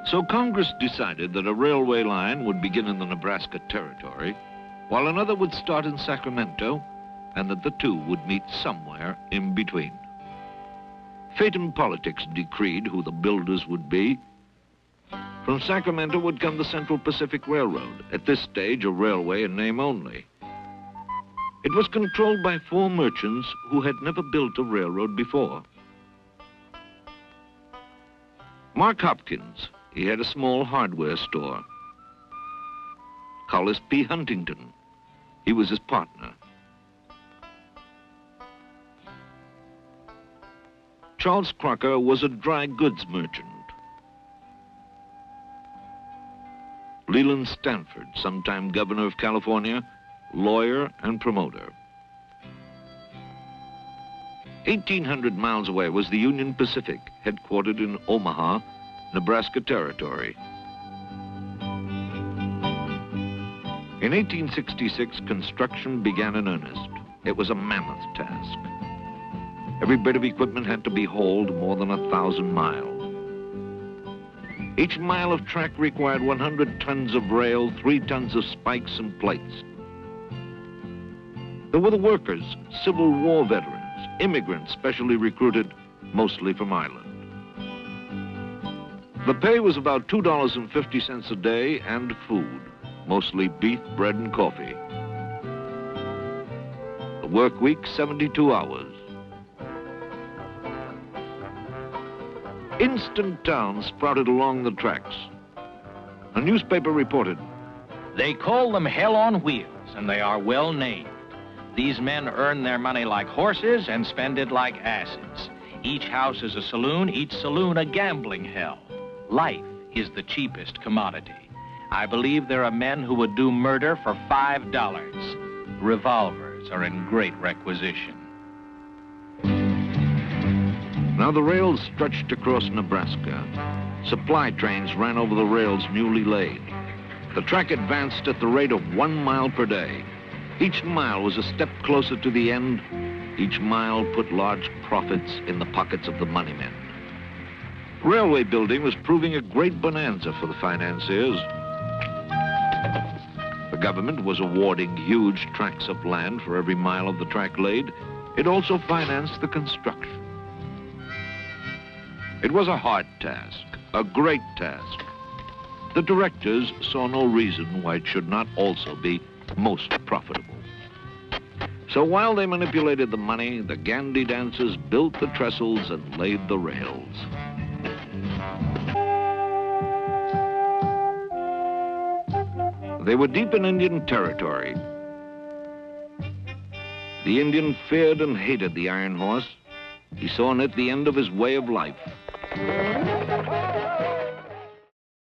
So Congress decided that a railway line would begin in the Nebraska Territory, while another would start in Sacramento, and that the two would meet somewhere in between. Fate and politics decreed who the builders would be. From Sacramento would come the Central Pacific Railroad, at this stage a railway in name only. It was controlled by 4 merchants who had never built a railroad before. Mark Hopkins, he had a small hardware store. Collis P. Huntington, he was his partner. Charles Crocker was a dry goods merchant. Leland Stanford, sometime governor of California, lawyer and promoter. 1,800 miles away was the Union Pacific, headquartered in Omaha, Nebraska Territory. In 1866, construction began in earnest. It was a mammoth task. Every bit of equipment had to be hauled more than 1,000 miles. Each mile of track required 100 tons of rail, 3 tons of spikes and plates. There were the workers, Civil War veterans, immigrants specially recruited, mostly from Ireland. The pay was about $2.50 a day, and food, mostly beef, bread, and coffee. The work week, 72 hours. Instant towns sprouted along the tracks. A newspaper reported, "They call them hell on wheels, and they are well named. These men earn their money like horses and spend it like asses. Each house is a saloon, each saloon a gambling hell. Life is the cheapest commodity. I believe there are men who would do murder for $5. Revolvers are in great requisition." Now the rails stretched across Nebraska. Supply trains ran over the rails newly laid. The track advanced at the rate of 1 mile per day. Each mile was a step closer to the end. Each mile put large profits in the pockets of the moneymen. Railway building was proving a great bonanza for the financiers. The government was awarding huge tracts of land for every mile of the track laid. It also financed the construction. It was a hard task, a great task. The directors saw no reason why it should not also be most profitable. So while they manipulated the money, the Gandy dancers built the trestles and laid the rails. They were deep in Indian territory. The Indian feared and hated the iron horse. He saw in it the end of his way of life.